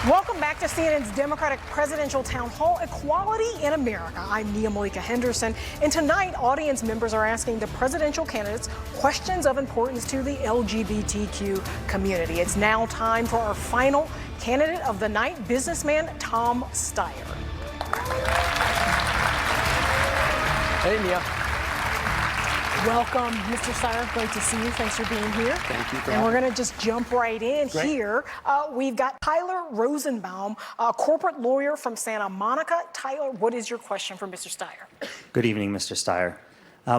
Welcome back to CNN's Democratic Presidential Town Hall, Equality in America. I'm Nia Malika Henderson, and tonight audience members are asking the presidential candidates questions of importance to the LGBTQ community. It's now time for our final candidate of the night, businessman Tom Steyer. Hey, Nia. Welcome, Mr. Steyer. Great to see you. Thanks for being here. Thank you for And we're going to just jump right in here. We've got Tyler Rosenbaum, a corporate lawyer from Santa Monica. Tyler, what is your question for Mr. Steyer? Good evening, Mr. Steyer.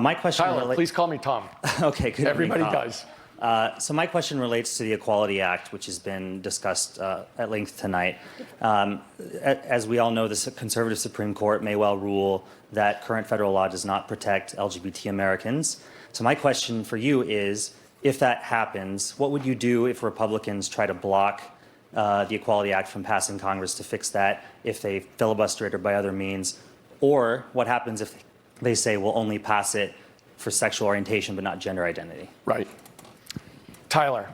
My question. Tyler, please call me Tom. Okay, good. Everybody evening, Tom. does. So my question relates to the Equality Act, which has been discussed at length tonight. As we all know, the conservative Supreme Court may well rule that current federal law does not protect LGBT Americans. So my question for you is, if that happens, what would you do if Republicans try to block the Equality Act from passing Congress to fix that, if they filibuster it or by other means? Or what happens if they say we'll only pass it for sexual orientation but not gender identity? Right. Tyler,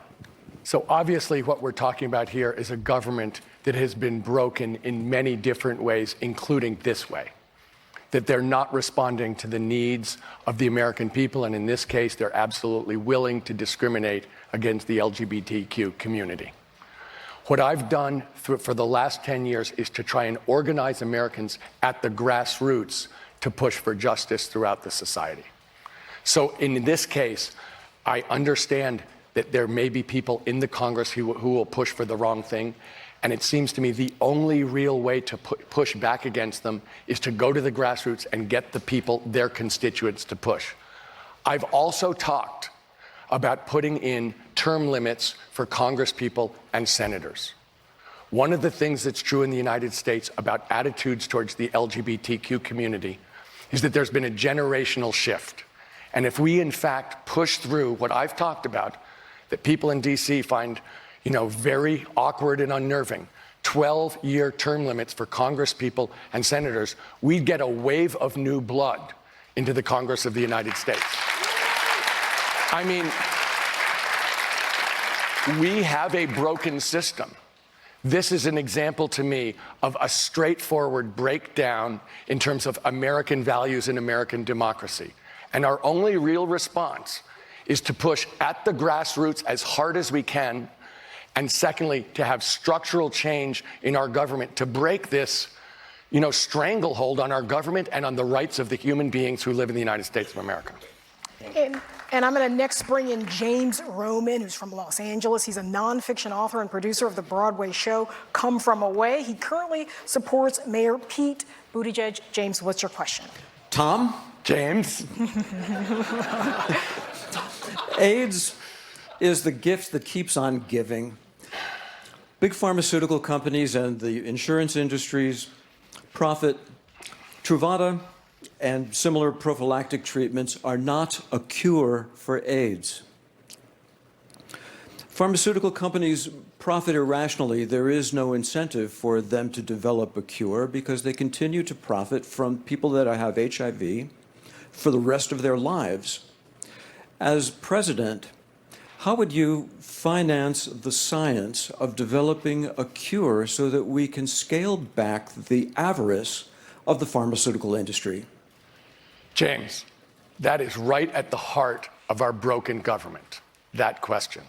so obviously what we're talking about here is a government that has been broken in many different ways, including this way, that they're not responding to the needs of the American people, and in this case, they're absolutely willing to discriminate against the LGBTQ community. What I've done for the last 10 years is to try and organize Americans at the grassroots to push for justice throughout the society. So in this case, I understand that there may be people in the Congress who will push for the wrong thing. And it seems to me the only real way to push back against them is to go to the grassroots and get the people, their constituents, to push. I've also talked about putting in term limits for congresspeople and senators. One of the things that's true in the United States about attitudes towards the LGBTQ community is that there's been a generational shift. And if we, in fact, push through what I've talked about, that people in D.C. find, very awkward and unnerving, 12-year term limits for congresspeople and senators, we'd get a wave of new blood into the Congress of the United States. I mean, we have a broken system. This is an example to me of a straightforward breakdown in terms of American values and American democracy. And our only real response is to push at the grassroots as hard as we can, and secondly, to have structural change in our government to break this, stranglehold on our government and on the rights of the human beings who live in the United States of America. And I'm going to next bring in James Roman, who's from Los Angeles. He's a nonfiction author and producer of the Broadway show Come From Away. He currently supports Mayor Pete Buttigieg. James, what's your question? Tom? James? AIDS is the gift that keeps on giving. Big pharmaceutical companies and the insurance industries profit. Truvada and similar prophylactic treatments are not a cure for AIDS. Pharmaceutical companies profit irrationally. There is no incentive for them to develop a cure because they continue to profit from people that have HIV for the rest of their lives. As president, how would you finance the science of developing a cure so that we can scale back the avarice of the pharmaceutical industry? James, that is right at the heart of our broken government, that question.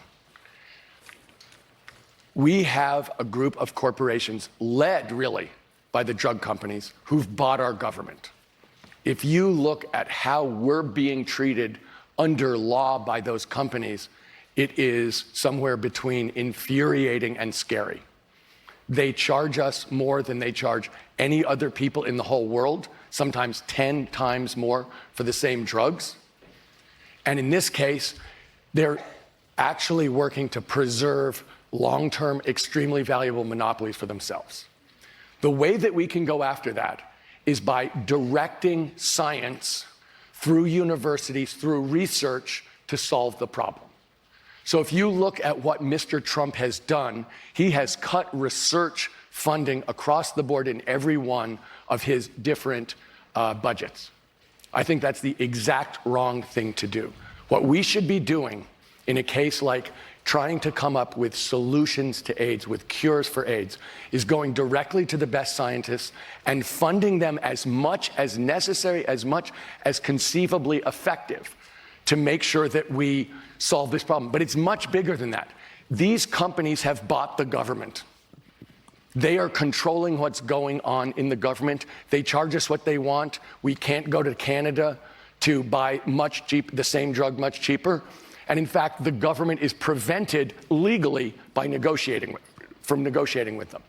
We have a group of corporations led, really, by the drug companies who've bought our government. If you look at how we're being treated under law by those companies, it is somewhere between infuriating and scary. They charge us more than they charge any other people in the whole world, sometimes 10 times more for the same drugs. And in this case, they're actually working to preserve long-term, extremely valuable monopolies for themselves. The way that we can go after that is by directing science through universities, through research, to solve the problem. So if you look at what Mr. Trump has done, he has cut research funding across the board in every one of his different budgets. I think that's the exact wrong thing to do. What we should be doing in a case like trying to come up with solutions to AIDS, with cures for AIDS, is going directly to the best scientists and funding them as much as necessary, as much as conceivably effective to make sure that we solve this problem. But it's much bigger than that. These companies have bought the government. They are controlling what's going on in the government. They charge us what they want. We can't go to Canada to buy the same drug much cheaper. And in fact, the government is prevented legally by from negotiating with them.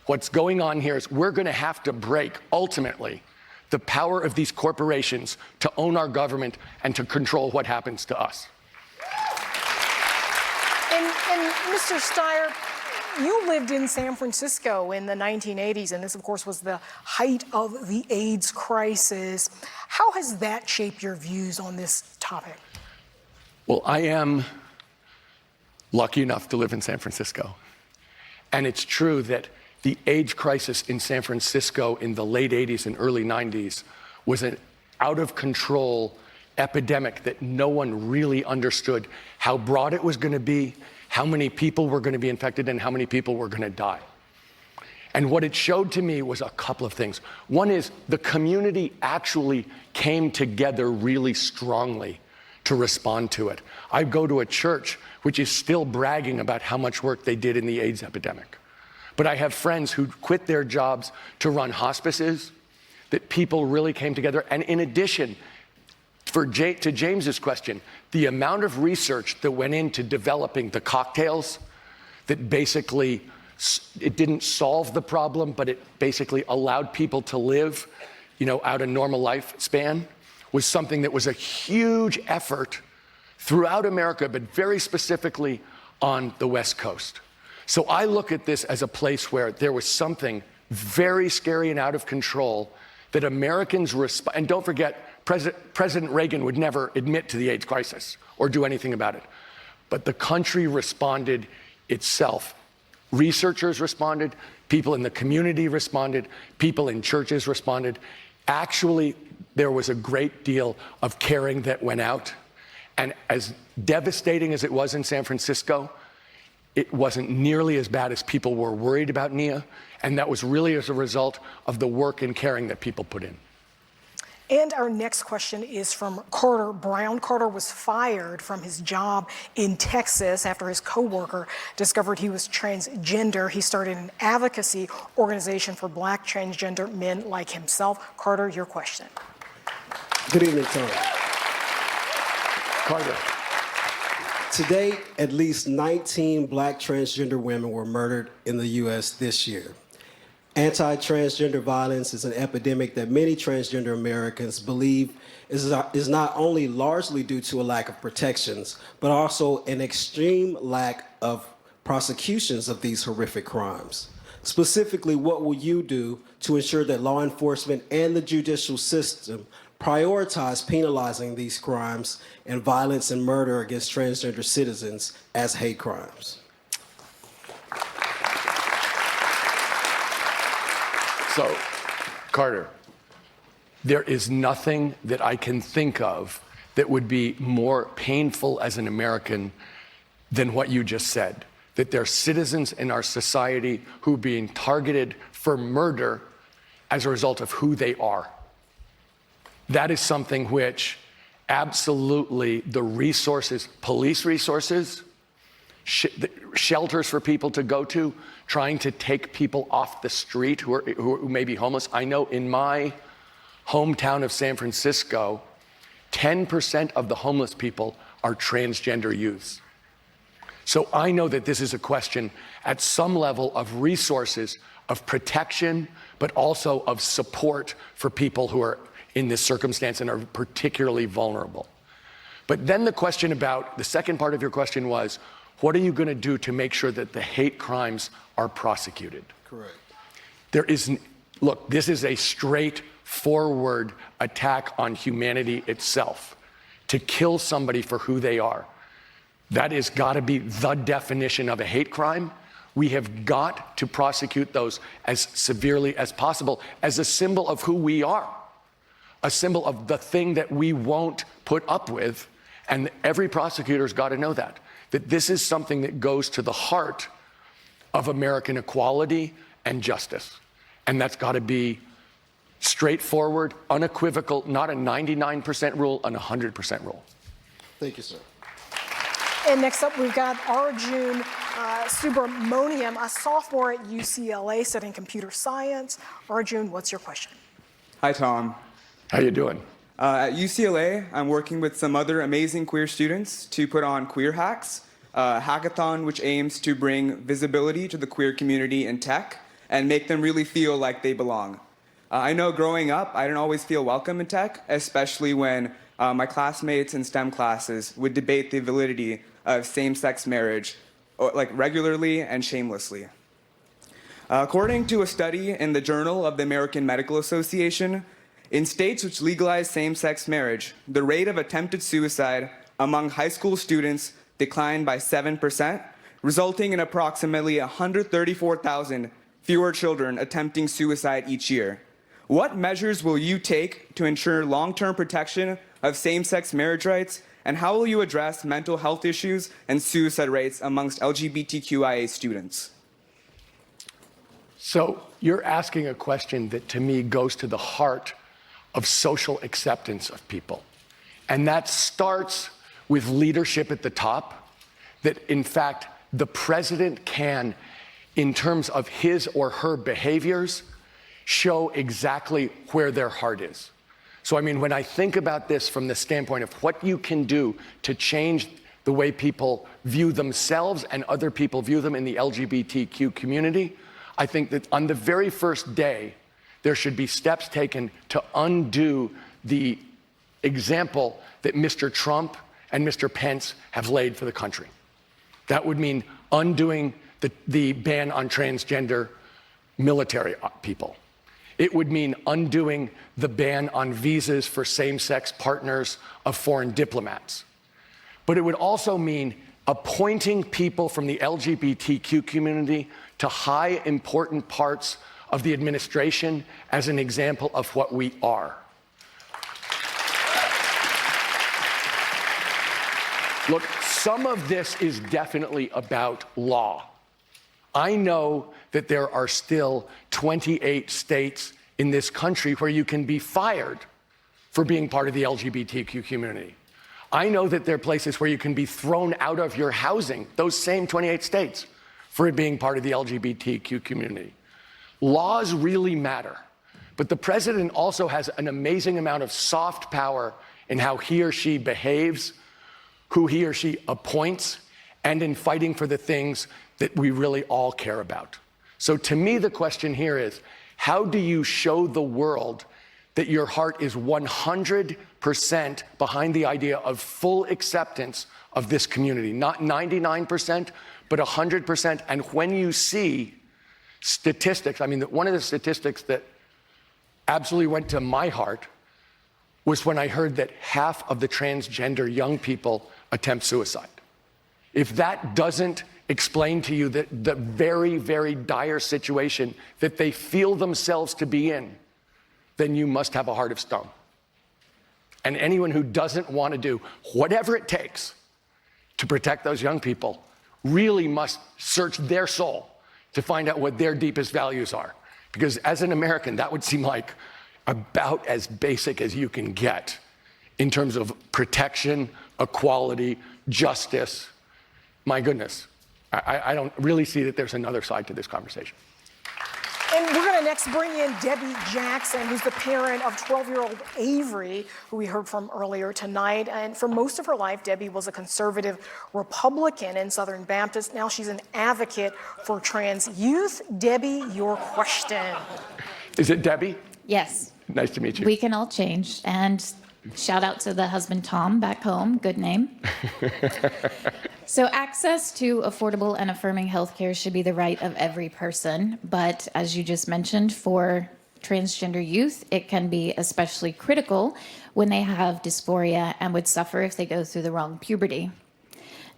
What's going on here is we're going to have to break, ultimately, the power of these corporations to own our government and to control what happens to us. And Mr. Steyer, you lived in San Francisco in the 1980s, and this, of course, was the height of the AIDS crisis. How has that shaped your views on this topic? Well, I am lucky enough to live in San Francisco. And it's true that the AIDS crisis in San Francisco in the late 80s and early 90s was an out-of-control epidemic that no one really understood how broad it was going to be, how many people were going to be infected, and how many people were going to die. And what it showed to me was a couple of things. One is the community actually came together really strongly to respond to it. I go to a church which is still bragging about how much work they did in the AIDS epidemic. But I have friends who quit their jobs to run hospices, that people really came together. And in addition, to James's question, the amount of research that went into developing the cocktails that basically, it didn't solve the problem, but it basically allowed people to live, out a normal lifespan, was something that was a huge effort throughout America, but very specifically on the West Coast. So I look at this as a place where there was something very scary and out of control that Americans and don't forget, President Reagan would never admit to the AIDS crisis or do anything about it. But the country responded itself. Researchers responded, people in the community responded, people in churches responded. Actually, there was a great deal of caring that went out. And as devastating as it was in San Francisco, it wasn't nearly as bad as people were worried about, Nia. And that was really as a result of the work and caring that people put in. And our next question is from Carter Brown. Carter was fired from his job in Texas after his coworker discovered he was transgender. He started an advocacy organization for Black transgender men like himself. Carter, your question. Good evening, Tony. Carter. To date, at least 19 Black transgender women were murdered in the U.S. this year. Anti-transgender violence is an epidemic that many transgender Americans believe is not only largely due to a lack of protections, but also an extreme lack of prosecutions of these horrific crimes. Specifically, what will you do to ensure that law enforcement and the judicial system prioritize penalizing these crimes and violence and murder against transgender citizens as hate crimes? So, Carter, there is nothing that I can think of that would be more painful as an American than what you just said, that there are citizens in our society who are being targeted for murder as a result of who they are. That is something which absolutely the resources, police resources, shelters for people to go to, trying to take people off the street who may be homeless. I know in my hometown of San Francisco, 10% of the homeless people are transgender youths. So I know that this is a question at some level of resources, of protection, but also of support for people who are in this circumstance and are particularly vulnerable. But then the second part of your question was, what are you going to do to make sure that the hate crimes are prosecuted? Correct. Look, this is a straightforward attack on humanity itself. To kill somebody for who they are, that has got to be the definition of a hate crime. We have got to prosecute those as severely as possible as a symbol of who we are, a symbol of the thing that we won't put up with, and every prosecutor's got to know that. that this is something that goes to the heart of American equality and justice. And that's got to be straightforward, unequivocal, not a 99% rule, an 100% rule. Thank you, sir. And next up, we've got Arjun Subramoniam, a sophomore at UCLA studying computer science. Arjun, what's your question? Hi, Tom. How you doing? At UCLA, I'm working with some other amazing queer students to put on Queer Hacks, a hackathon which aims to bring visibility to the queer community in tech and make them really feel like they belong. I know growing up, I didn't always feel welcome in tech, especially when my classmates in STEM classes would debate the validity of same-sex marriage like regularly and shamelessly. According to a study in the Journal of the American Medical Association, in states which legalize same-sex marriage, the rate of attempted suicide among high school students declined by 7%, resulting in approximately 134,000 fewer children attempting suicide each year. What measures will you take to ensure long-term protection of same-sex marriage rights, and how will you address mental health issues and suicide rates amongst LGBTQIA students? So you're asking a question that to me goes to the heart of social acceptance of people. And that starts with leadership at the top, that in fact, the president can, in terms of his or her behaviors, show exactly where their heart is. So I mean, when I think about this from the standpoint of what you can do to change the way people view themselves and other people view them in the LGBTQ community, I think that on the very first day, there should be steps taken to undo the example that Mr. Trump and Mr. Pence have laid for the country. That would mean undoing the ban on transgender military people. It would mean undoing the ban on visas for same-sex partners of foreign diplomats. But it would also mean appointing people from the LGBTQ community to high, important parts of the administration as an example of what we are. Look, some of this is definitely about law. I know that there are still 28 states in this country where you can be fired for being part of the LGBTQ community. I know that there are places where you can be thrown out of your housing, those same 28 states, for being part of the LGBTQ community. Laws really matter, but the president also has an amazing amount of soft power in how he or she behaves, who he or she appoints, and in fighting for the things that we really all care about. So to me, the question here is, how do you show the world that your heart is 100% behind the idea of full acceptance of this community? Not 99%, but 100%. And when you see statistics, I mean, one of the statistics that absolutely went to my heart was when I heard that half of the transgender young people attempt suicide. If that doesn't explain to you that the very, very dire situation that they feel themselves to be in, then you must have a heart of stone. And anyone who doesn't want to do whatever it takes to protect those young people really must search their soul to find out what their deepest values are. Because as an American, that would seem like about as basic as you can get in terms of protection, equality, justice. My goodness, I don't really see that there's another side to this conversation. And we're going to next bring in Debbie Jackson, who's the parent of 12-year-old Avery, who we heard from earlier tonight. And for most of her life, Debbie was a conservative Republican and Southern Baptist. Now she's an advocate for trans youth. Debbie, your question. Is it Debbie? Yes. Nice to meet you. We can all change. And shout out to the husband, Tom, back home. Good name. So access to affordable and affirming healthcare should be the right of every person. But as you just mentioned, for transgender youth, it can be especially critical when they have dysphoria and would suffer if they go through the wrong puberty.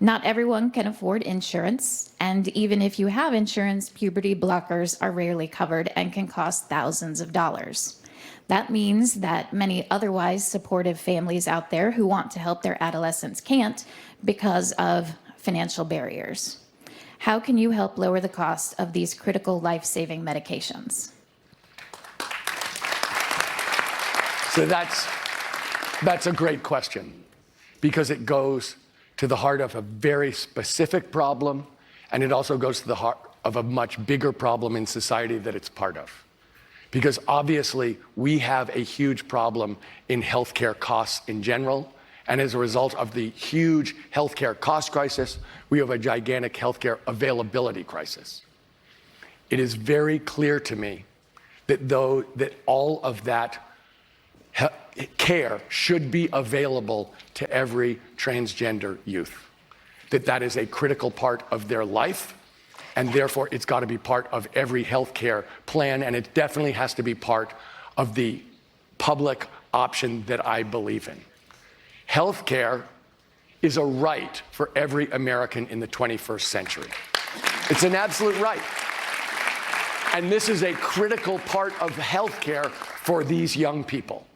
Not everyone can afford insurance, and even if you have insurance, puberty blockers are rarely covered and can cost thousands of dollars. That means that many otherwise supportive families out there who want to help their adolescents can't because of financial barriers. How can you help lower the cost of these critical life-saving medications? So that's a great question, because it goes to the heart of a very specific problem, and it also goes to the heart of a much bigger problem in society that it's part of. Because obviously, we have a huge problem in healthcare costs in general, and as a result of the huge healthcare cost crisis, we have a gigantic healthcare availability crisis. It is very clear to me that all of that care should be available to every transgender youth, that is a critical part of their life, and therefore it's got to be part of every healthcare plan, and it definitely has to be part of the public option that I believe in. Healthcare is a right for every American in the 21st century. It's an absolute right. And this is a critical part of healthcare for these young people.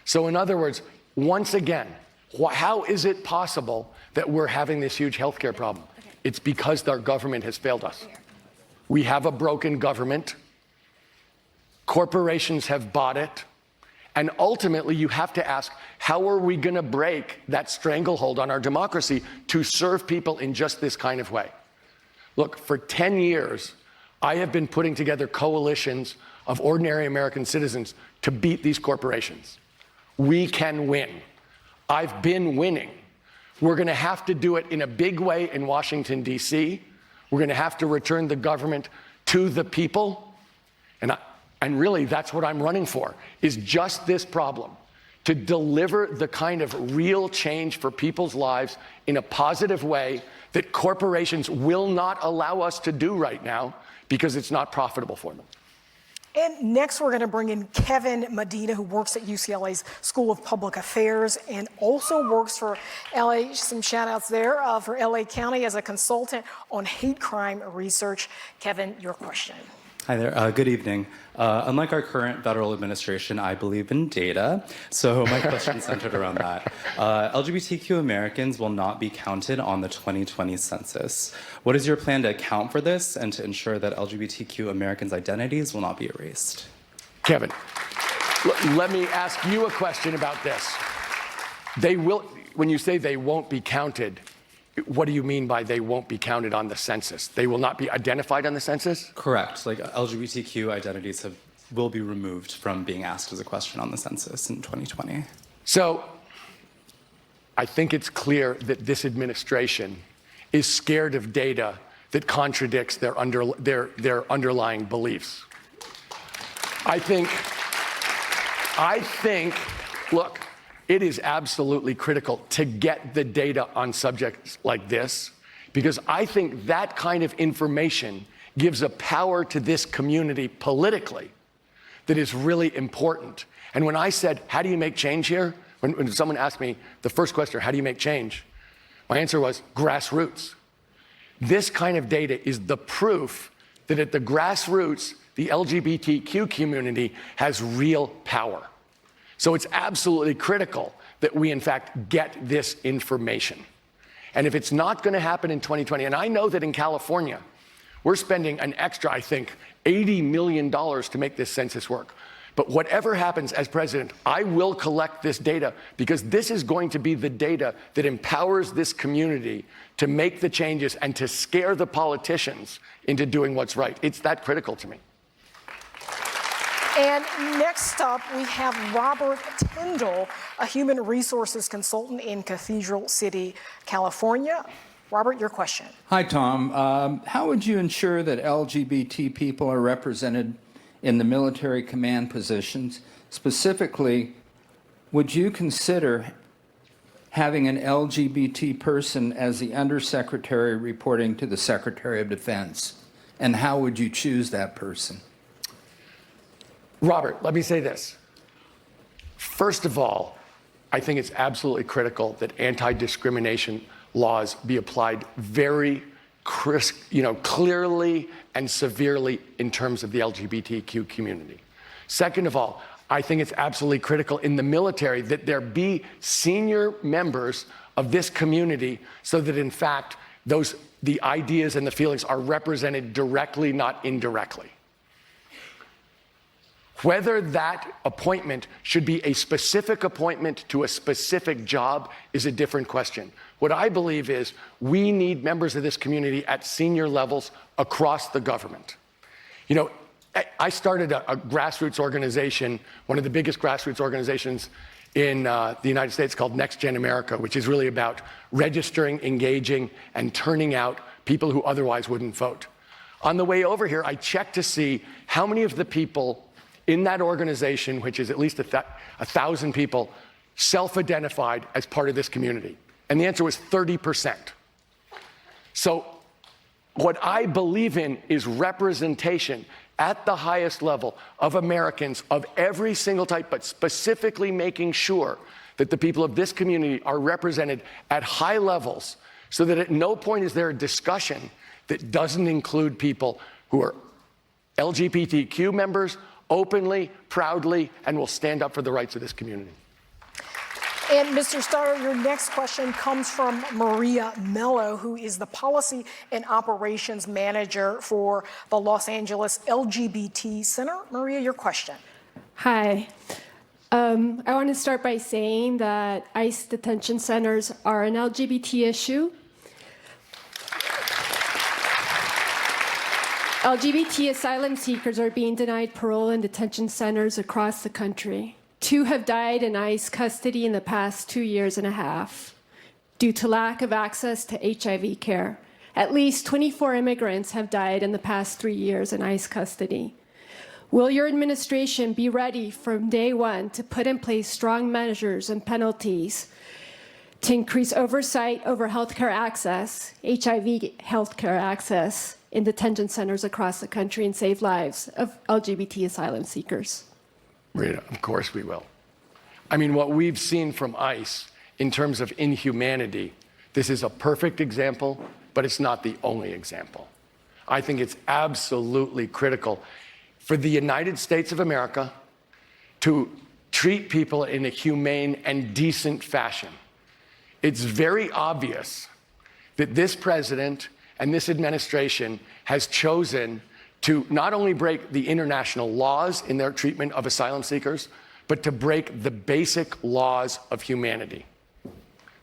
So in other words, once again, how is it possible that we're having this huge healthcare problem? It's because our government has failed us. We have a broken government. Corporations have bought it. And ultimately, you have to ask, how are we going to break that stranglehold on our democracy to serve people in just this kind of way? Look, for 10 years, I have been putting together coalitions of ordinary American citizens to beat these corporations. We can win. I've been winning. We're going to have to do it in a big way in Washington, D.C. We're going to have to return the government to the people. And really, that's what I'm running for, is just this problem, to deliver the kind of real change for people's lives in a positive way that corporations will not allow us to do right now because it's not profitable for them. And next, we're going to bring in Kevin Medina, who works at UCLA's School of Public Affairs and also works for LA, some shout outs there, for LA County as a consultant on hate crime research. Kevin, your question. Hi there. Good evening. Unlike our current federal administration, I believe in data. So my question is centered around that. LGBTQ Americans will not be counted on the 2020 census. What is your plan to account for this and to ensure that LGBTQ Americans' identities will not be erased? Kevin, let me ask you a question about this. They will, when you say they won't be counted, what do you mean by they won't be counted on the census? They will not be identified on the census? Correct. Like LGBTQ identities will be removed from being asked as a question on the census in 2020. So I think it's clear that this administration is scared of data that contradicts their underlying beliefs. I think, look, it is absolutely critical to get the data on subjects like this, because I think that kind of information gives a power to this community politically that is really important. And when I said, how do you make change here? When someone asked me the first question, how do you make change? My answer was grassroots. This kind of data is the proof that at the grassroots, the LGBTQ community has real power. So it's absolutely critical that we, in fact, get this information. And if it's not going to happen in 2020, and I know that in California, we're spending an extra, I think, $80 million to make this census work. But whatever happens as president, I will collect this data, because this is going to be the data that empowers this community to make the changes and to scare the politicians into doing what's right. It's that critical to me. And next up, we have Robert Tyndall, a human resources consultant in Cathedral City, California. Robert, your question. Hi, Tom. How would you ensure that LGBT people are represented in the military command positions? Specifically, would you consider having an LGBT person as the undersecretary reporting to the Secretary of Defense? And how would you choose that person? Robert, let me say this. First of all, I think it's absolutely critical that anti-discrimination laws be applied very clearly and severely in terms of the LGBTQ community. Second of all, I think it's absolutely critical in the military that there be senior members of this community so that, in fact, the ideas and the feelings are represented directly, not indirectly. Whether that appointment should be a specific appointment to a specific job is a different question. What I believe is we need members of this community at senior levels across the government. You know, I started a grassroots organization, one of the biggest grassroots organizations in the United States, called Next Gen America, which is really about registering, engaging, and turning out people who otherwise wouldn't vote. On the way over here, I checked to see how many of the people in that organization, which is at least 1,000 people, self-identified as part of this community. And the answer was 30%. So what I believe in is representation at the highest level of Americans of every single type, but specifically making sure that the people of this community are represented at high levels so that at no point is there a discussion that doesn't include people who are LGBTQ members, openly, proudly, and will stand up for the rights of this community. And Mr. Steyer, your next question comes from Maria Mello, who is the Policy and Operations Manager for the Los Angeles LGBT Center. Maria, your question. Hi. I want to start by saying that ICE detention centers are an LGBT issue. LGBT asylum seekers are being denied parole in detention centers across the country. 2 have died in ICE custody in the past 2.5 years due to lack of access to HIV care. At least 24 immigrants have died in the past 3 years in ICE custody. Will your administration be ready from day one to put in place strong measures and penalties to increase oversight over healthcare access, HIV healthcare access, in detention centers across the country and save lives of LGBT asylum seekers? Rita, of course we will. I mean, what we've seen from ICE in terms of inhumanity, this is a perfect example, but it's not the only example. I think it's absolutely critical for the United States of America to treat people in a humane and decent fashion. It's very obvious that this president and this administration has chosen to not only break the international laws in their treatment of asylum seekers, but to break the basic laws of humanity.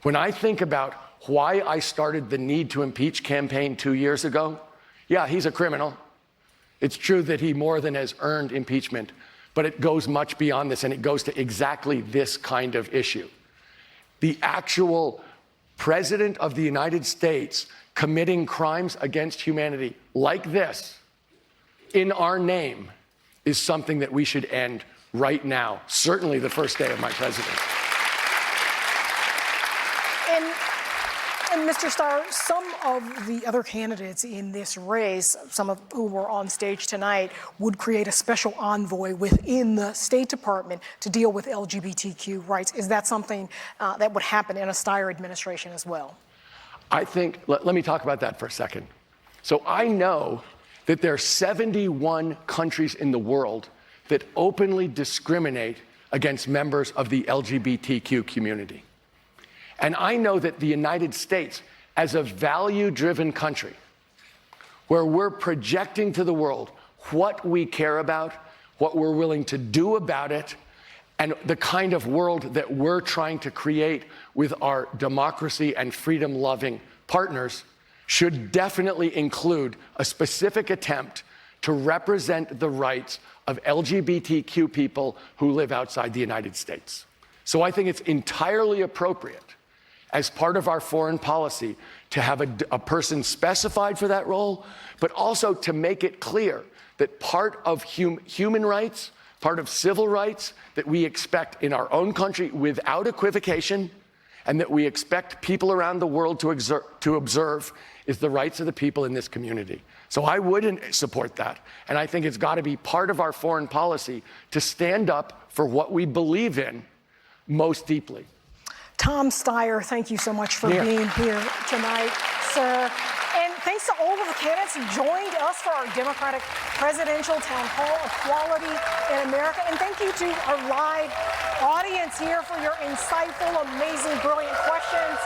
When I think about why I started the Need to Impeach campaign 2 years ago, yeah, he's a criminal. It's true that he more than has earned impeachment, but it goes much beyond this, and it goes to exactly this kind of issue. The actual President of the United States committing crimes against humanity like this in our name is something that we should end right now, certainly the first day of my presidency. And Mr. Steyer, some of the other candidates in this race, some of whom were on stage tonight, would create a special envoy within the State Department to deal with LGBTQ rights. Is that something that would happen in a Steyer administration as well? I think, let me talk about that for a second. So I know that there are 71 countries in the world that openly discriminate against members of the LGBTQ community. And I know that the United States, as a value-driven country, where we're projecting to the world what we care about, what we're willing to do about it, and the kind of world that we're trying to create with our democracy and freedom-loving partners, should definitely include a specific attempt to represent the rights of LGBTQ people who live outside the United States. So I think it's entirely appropriate as part of our foreign policy to have a person specified for that role, but also to make it clear that part of human rights, part of civil rights that we expect in our own country without equivocation, and that we expect people around the world to observe, is the rights of the people in this community. So I wouldn't support that. And I think it's got to be part of our foreign policy to stand up for what we believe in most deeply. Tom Steyer, thank you so much for being here tonight, sir. And thanks to all of the candidates who joined us for our Democratic Presidential Town Hall Equality in America. And thank you to our live audience here for your insightful, amazing, brilliant questions.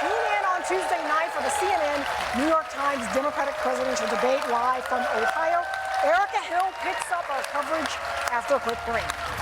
Tune in on Tuesday night for the CNN New York Times Democratic Presidential Debate live from Ohio. Erica Hill picks up our coverage after a quick break.